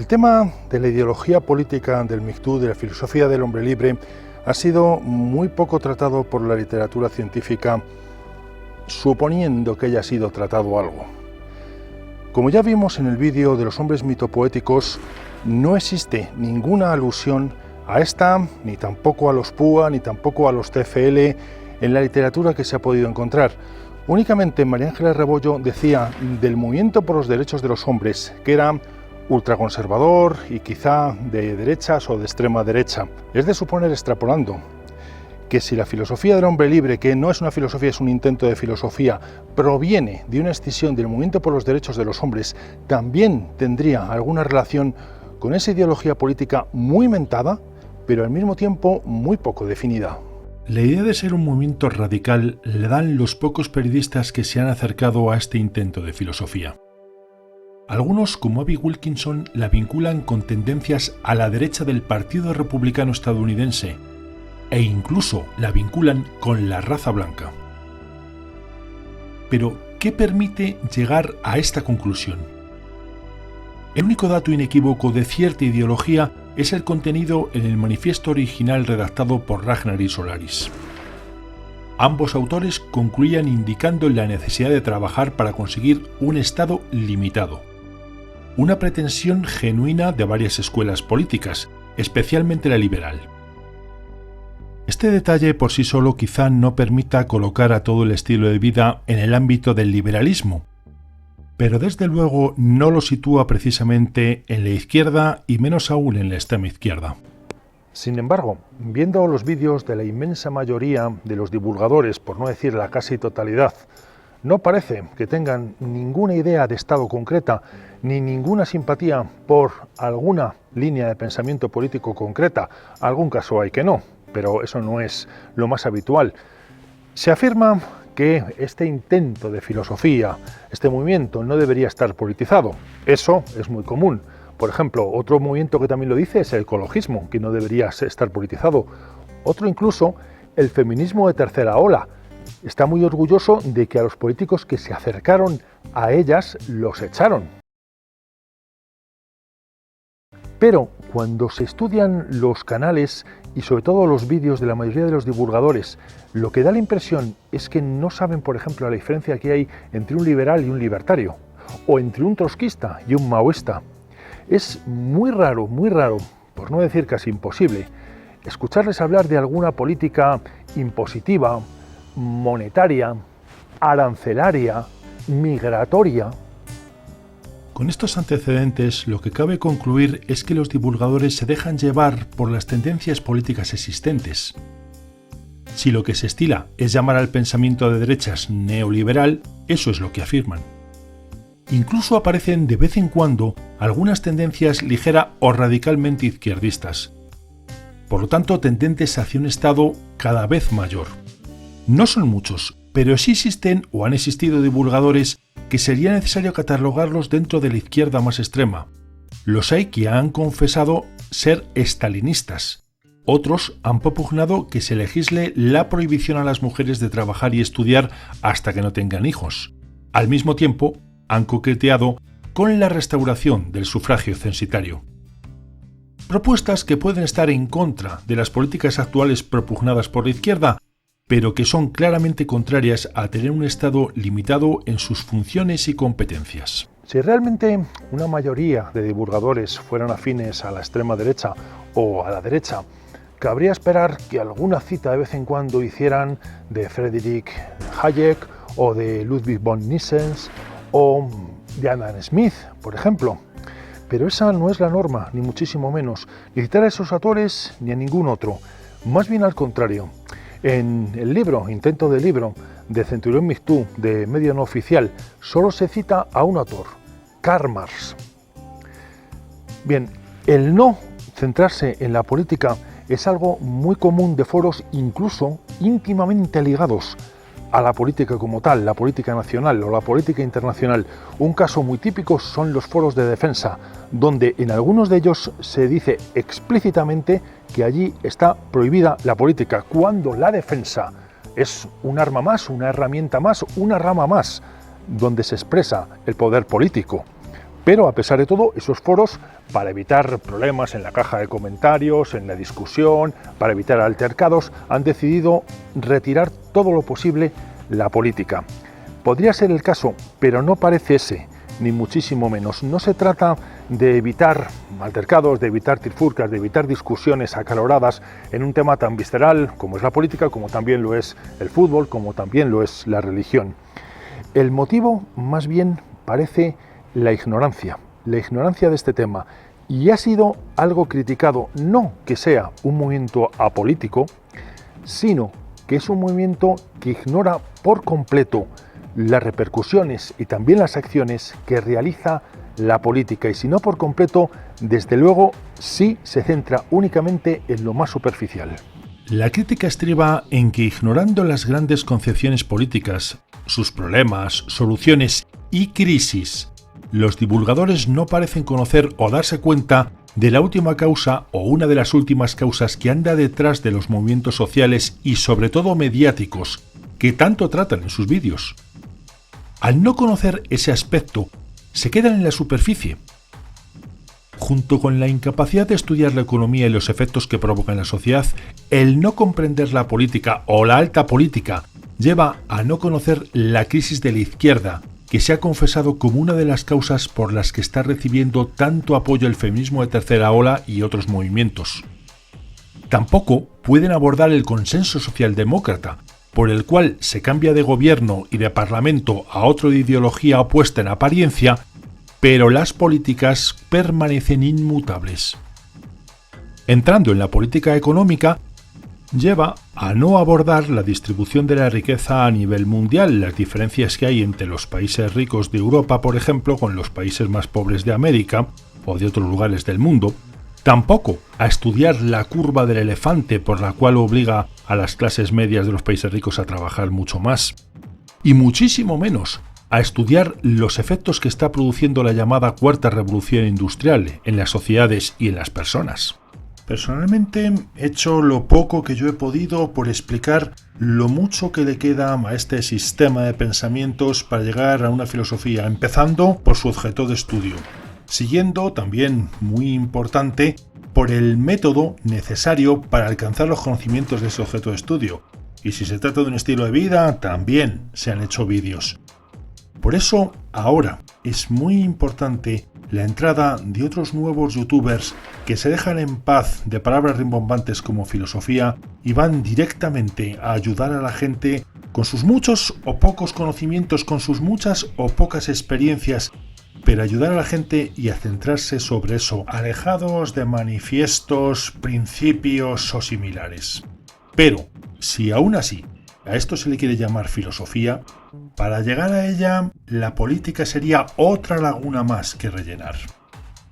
El tema de la ideología política del MGTOW, de la filosofía del hombre libre, ha sido muy poco tratado por la literatura científica, suponiendo que haya sido tratado algo. Como ya vimos en el vídeo de los hombres mitopoéticos, no existe ninguna alusión a esta, ni tampoco a los PUA, ni tampoco a los TFL en la literatura que se ha podido encontrar. Únicamente María Ángeles Rebollo decía del movimiento por los derechos de los hombres que era ultraconservador y quizá de derechas o de extrema derecha. Es de suponer, extrapolando, que si la filosofía del hombre libre, que no es una filosofía, es un intento de filosofía, proviene de una escisión del movimiento por los derechos de los hombres, también tendría alguna relación con esa ideología política muy mentada, pero al mismo tiempo muy poco definida. La idea de ser un movimiento radical le dan los pocos periodistas que se han acercado a este intento de filosofía. Algunos, como Abby Wilkinson, la vinculan con tendencias a la derecha del Partido Republicano estadounidense e incluso la vinculan con la raza blanca. Pero, ¿qué permite llegar a esta conclusión? El único dato inequívoco de cierta ideología es el contenido en el manifiesto original redactado por Ragnar y Solaris. Ambos autores concluían indicando la necesidad de trabajar para conseguir un Estado limitado, una pretensión genuina de varias escuelas políticas, especialmente la liberal. Este detalle por sí solo quizá no permita colocar a todo el estilo de vida en el ámbito del liberalismo, pero desde luego no lo sitúa precisamente en la izquierda y menos aún en la extrema izquierda. Sin embargo, viendo los vídeos de la inmensa mayoría de los divulgadores, por no decir la casi totalidad, no parece que tengan ninguna idea de Estado concreta, ni ninguna simpatía por alguna línea de pensamiento político concreta. Algún caso hay que no, pero eso no es lo más habitual. Se afirma que este intento de filosofía, este movimiento, no debería estar politizado. Eso es muy común. Por ejemplo, otro movimiento que también lo dice es el ecologismo, que no debería estar politizado. Otro incluso, el feminismo de tercera ola. Está muy orgulloso de que a los políticos que se acercaron a ellas los echaron. Pero cuando se estudian los canales y sobre todo los vídeos de la mayoría de los divulgadores, lo que da la impresión es que no saben, por ejemplo, la diferencia que hay entre un liberal y un libertario, o entre un trotskista y un maoísta. Es muy raro, por no decir casi imposible, escucharles hablar de alguna política impositiva, monetaria, arancelaria, migratoria. Con estos antecedentes, lo que cabe concluir es que los divulgadores se dejan llevar por las tendencias políticas existentes. Si lo que se estila es llamar al pensamiento de derechas neoliberal, eso es lo que afirman. Incluso aparecen de vez en cuando algunas tendencias ligera o radicalmente izquierdistas, por lo tanto tendentes hacia un Estado cada vez mayor. No son muchos, pero sí existen o han existido divulgadores que sería necesario catalogarlos dentro de la izquierda más extrema. Los hay que han confesado ser estalinistas. Otros han propugnado que se legisle la prohibición a las mujeres de trabajar y estudiar hasta que no tengan hijos. Al mismo tiempo, han coqueteado con la restauración del sufragio censitario. Propuestas que pueden estar en contra de las políticas actuales propugnadas por la izquierda, pero que son claramente contrarias a tener un Estado limitado en sus funciones y competencias. Si realmente una mayoría de divulgadores fueran afines a la extrema derecha o a la derecha, cabría esperar que alguna cita de vez en cuando hicieran de Friedrich Hayek o de Ludwig von Mises o de Adam Smith, por ejemplo. Pero esa no es la norma, ni muchísimo menos, ni citar a esos autores ni a ningún otro. Más bien al contrario. En el libro, intento de libro, de Centurión MGTOW, de medio no oficial, solo se cita a un autor, Karl Marx. Bien, el no centrarse en la política es algo muy común de foros incluso íntimamente ligados a la política como tal, la política nacional o la política internacional. Un caso muy típico son los foros de defensa, donde en algunos de ellos se dice explícitamente que allí está prohibida la política, cuando la defensa es un arma más, una herramienta más, una rama más, donde se expresa el poder político. Pero a pesar de todo, esos foros, para evitar problemas en la caja de comentarios, en la discusión, para evitar altercados, han decidido retirar todo lo posible la política. Podría ser el caso, pero no parece ese, ni muchísimo menos. No se trata de evitar altercados, de evitar trifulcas, de evitar discusiones acaloradas en un tema tan visceral como es la política, como también lo es el fútbol, como también lo es la religión. El motivo, más bien, parece la ignorancia de este tema, y ha sido algo criticado, no que sea un movimiento apolítico, sino que es un movimiento que ignora por completo las repercusiones y también las acciones que realiza la política, y si no por completo, desde luego sí se centra únicamente en lo más superficial. La crítica estriba en que, ignorando las grandes concepciones políticas, sus problemas, soluciones y crisis, los divulgadores no parecen conocer o darse cuenta de la última causa o una de las últimas causas que anda detrás de los movimientos sociales y sobre todo mediáticos que tanto tratan en sus vídeos. Al no conocer ese aspecto, se quedan en la superficie. Junto con la incapacidad de estudiar la economía y los efectos que provoca en la sociedad, el no comprender la política o la alta política lleva a no conocer la crisis de la izquierda, que se ha confesado como una de las causas por las que está recibiendo tanto apoyo el feminismo de tercera ola y otros movimientos. Tampoco pueden abordar el consenso socialdemócrata, por el cual se cambia de gobierno y de parlamento a otro de ideología opuesta en apariencia, pero las políticas permanecen inmutables. Entrando en la política económica, lleva a no abordar la distribución de la riqueza a nivel mundial, las diferencias que hay entre los países ricos de Europa, por ejemplo, con los países más pobres de América o de otros lugares del mundo. Tampoco a estudiar la curva del elefante, por la cual obliga a las clases medias de los países ricos a trabajar mucho más. Y muchísimo menos a estudiar los efectos que está produciendo la llamada cuarta revolución industrial en las sociedades y en las personas. Personalmente he hecho lo poco que yo he podido por explicar lo mucho que le queda a este sistema de pensamientos para llegar a una filosofía, empezando por su objeto de estudio, siguiendo también, muy importante, por el método necesario para alcanzar los conocimientos de ese objeto de estudio. Y si se trata de un estilo de vida, también se han hecho vídeos. Por eso, ahora es muy importante la entrada de otros nuevos youtubers que se dejan en paz de palabras rimbombantes como filosofía y van directamente a ayudar a la gente con sus muchos o pocos conocimientos, con sus muchas o pocas experiencias, pero ayudar a la gente y a centrarse sobre eso, alejados de manifiestos, principios o similares. Pero, si aún así a esto se le quiere llamar filosofía, para llegar a ella, la política sería otra laguna más que rellenar.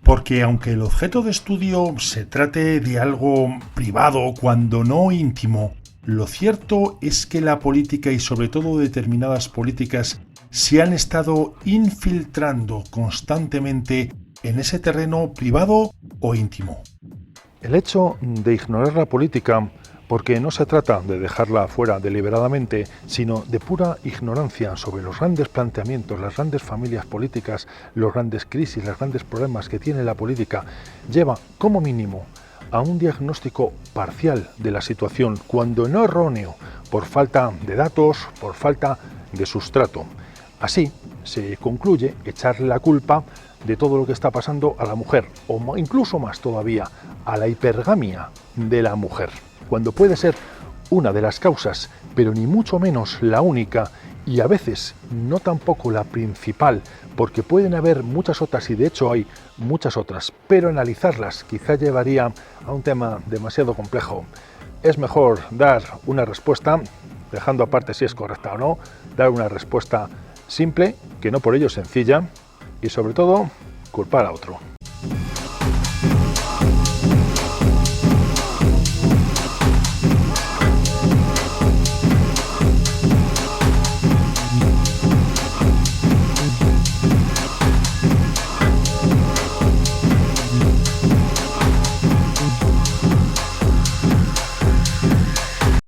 Porque aunque el objeto de estudio se trate de algo privado, cuando no íntimo, lo cierto es que la política y sobre todo determinadas políticas se han estado infiltrando constantemente en ese terreno privado o íntimo. El hecho de ignorar la política, porque no se trata de dejarla fuera deliberadamente, sino de pura ignorancia sobre los grandes planteamientos, las grandes familias políticas, los grandes crisis, los grandes problemas que tiene la política, lleva como mínimo a un diagnóstico parcial de la situación, cuando no erróneo, por falta de datos, por falta de sustrato. Así se concluye echarle la culpa de todo lo que está pasando a la mujer, o incluso más todavía, a la hipergamia de la mujer, cuando puede ser una de las causas, pero ni mucho menos la única, y a veces no tampoco la principal, porque pueden haber muchas otras, y de hecho hay muchas otras, pero analizarlas quizá llevaría a un tema demasiado complejo. Es mejor dar una respuesta, dejando aparte si es correcta o no, dar una respuesta simple, que no por ello sencilla, y sobre todo culpar a otro.